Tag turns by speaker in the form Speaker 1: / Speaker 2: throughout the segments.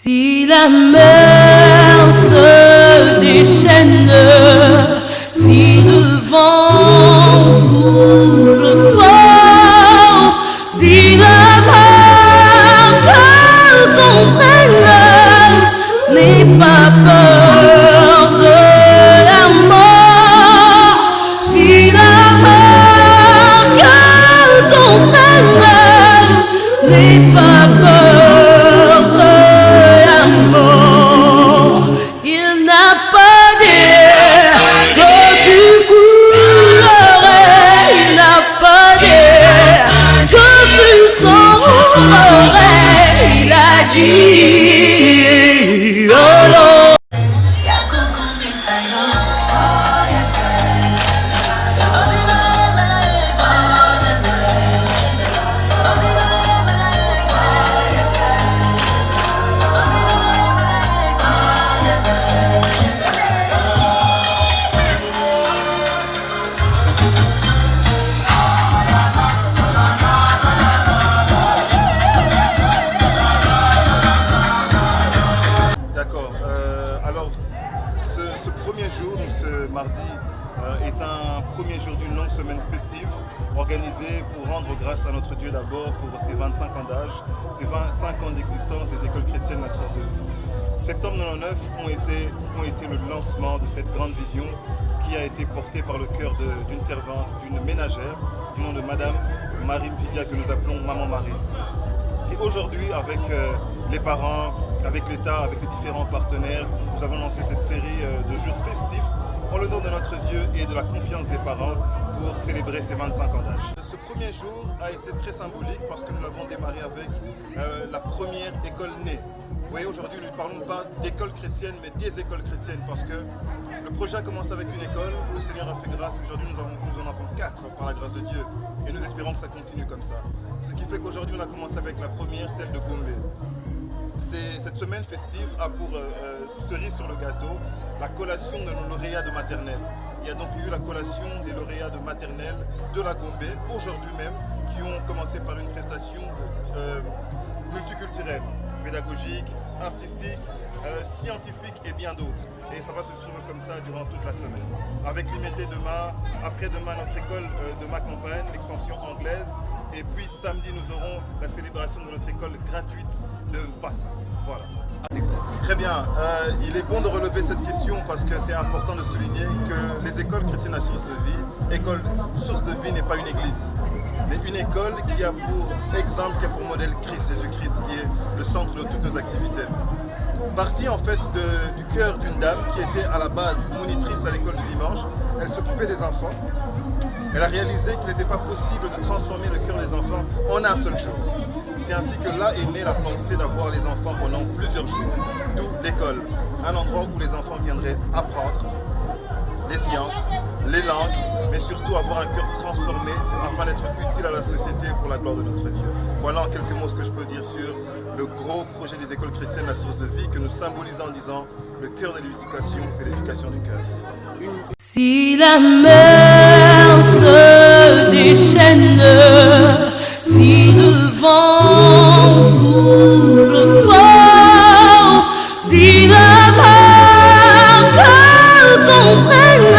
Speaker 1: Si la mer se déchaîne, si le vent souffle fort, si la vague t'entraîne, n'aie pas peur de la mort. Si la vague t'entraîne, n'aie pas peur de la mort. Il n'a pas d'air que tu coulerais, il n'a pas d'air que tu sauverais. Il a dit, oh non.
Speaker 2: Ce premier jour, donc ce mardi, est un premier jour d'une longue semaine festive organisée pour rendre grâce à notre Dieu d'abord pour ses 25 ans d'âge, ses 25 ans d'existence des écoles chrétiennes La Source de Vie. Septembre 99 ont été le lancement de cette grande vision qui a été portée par le cœur d'une servante, d'une ménagère, du nom de Madame Marie Mfidia, que nous appelons Maman Marie. Et aujourd'hui, avec les parents, avec l'État, avec les différents partenaires, nous avons lancé cette série de jours festifs en l'honneur de notre Dieu et de la confiance des parents pour célébrer ses 25 ans d'âge. Ce premier jour a été très symbolique parce que nous l'avons démarré avec la première école née. Vous voyez, aujourd'hui, nous ne parlons pas d'école chrétienne, mais des écoles chrétiennes parce que le projet a commencé avec une école, le Seigneur a fait grâce, aujourd'hui nous en avons 4 par la grâce de Dieu et nous espérons que ça continue comme ça. Ce qui fait qu'aujourd'hui on a commencé avec la première, celle de Gombe. Cette semaine festive a pour cerise sur le gâteau la collation de nos lauréats de maternelle. Il y a donc eu la collation des lauréats de maternelle de la Gombe, aujourd'hui même, qui ont commencé par une prestation multiculturelle, pédagogique, artistique, scientifique et bien d'autres. Et ça va se suivre comme ça durant toute la semaine. Avec l'IMT demain, après-demain notre école de ma campagne, l'extension anglaise. Et puis samedi nous aurons la célébration de notre école gratuite de Mpassa. Voilà. Très bien, il est bon de relever cette question parce que c'est important de souligner que les écoles chrétiennes à source de vie, école source de vie n'est pas une église, mais une école qui a pour exemple, qui a pour modèle Christ, Jésus-Christ, qui est le centre de toutes nos activités. Partie en fait du cœur d'une dame qui était à la base monitrice à l'école du dimanche, elle s'occupait des enfants. Elle a réalisé qu'il n'était pas possible de transformer le cœur des enfants en un seul jour. C'est ainsi que là est née la pensée d'avoir les enfants pendant plusieurs jours, d'où l'école, un endroit où les enfants viendraient apprendre les sciences, les langues, mais surtout avoir un cœur transformé afin d'être utile à la société pour la gloire de notre Dieu. Voilà en quelques mots ce que je peux dire sur le gros projet des écoles chrétiennes, la source de vie, que nous symbolisons en disant le cœur de l'éducation, c'est l'éducation du cœur.
Speaker 1: Si la mer se déchaîne, si le vent souffle fort, si la vague t'entraîne,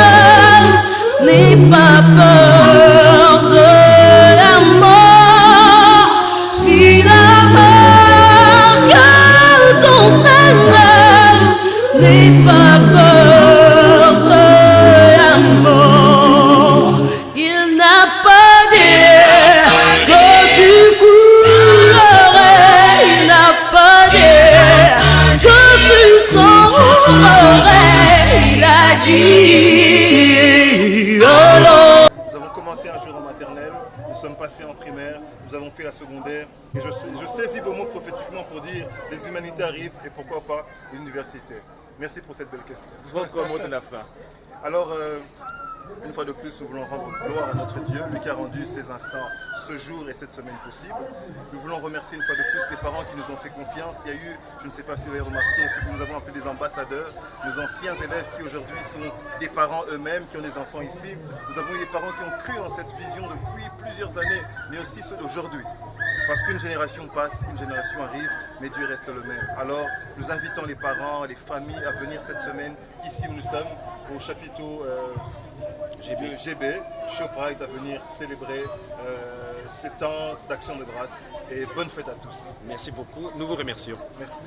Speaker 1: n'aie pas peur de la mort. Si la vague t'entraîne, n'aie pas peur de la mort. Il n'a pas d'air que tu coulerais, il n'a pas d'air que tu sauverais. Il a dit, oh non.
Speaker 2: Nous avons commencé un jour en maternelle, nous sommes passés en primaire, nous avons fait la secondaire et je saisis vos mots prophétiquement pour dire les humanités arrivent et pourquoi pas l'université. Merci pour cette belle question.
Speaker 3: Votre mot de la fin.
Speaker 2: Alors, une fois de plus, nous voulons rendre gloire à notre Dieu, lui qui a rendu ces instants, ce jour et cette semaine possible. Nous voulons remercier une fois de plus les parents qui nous ont fait confiance. Il y a eu, je ne sais pas si vous avez remarqué, ce que nous avons appelé des ambassadeurs, nos anciens élèves qui aujourd'hui sont des parents eux-mêmes, qui ont des enfants ici. Nous avons eu des parents qui ont cru en cette vision depuis plusieurs années, mais aussi ceux d'aujourd'hui. Parce qu'une génération passe, une génération arrive, mais Dieu reste le même. Alors, nous invitons les parents, les familles à venir cette semaine, ici où nous sommes, au chapiteau GB, Shoprite, à venir célébrer ces temps d'action de grâce. Et bonne fête à tous.
Speaker 3: Merci beaucoup. Nous vous remercions.
Speaker 2: Merci.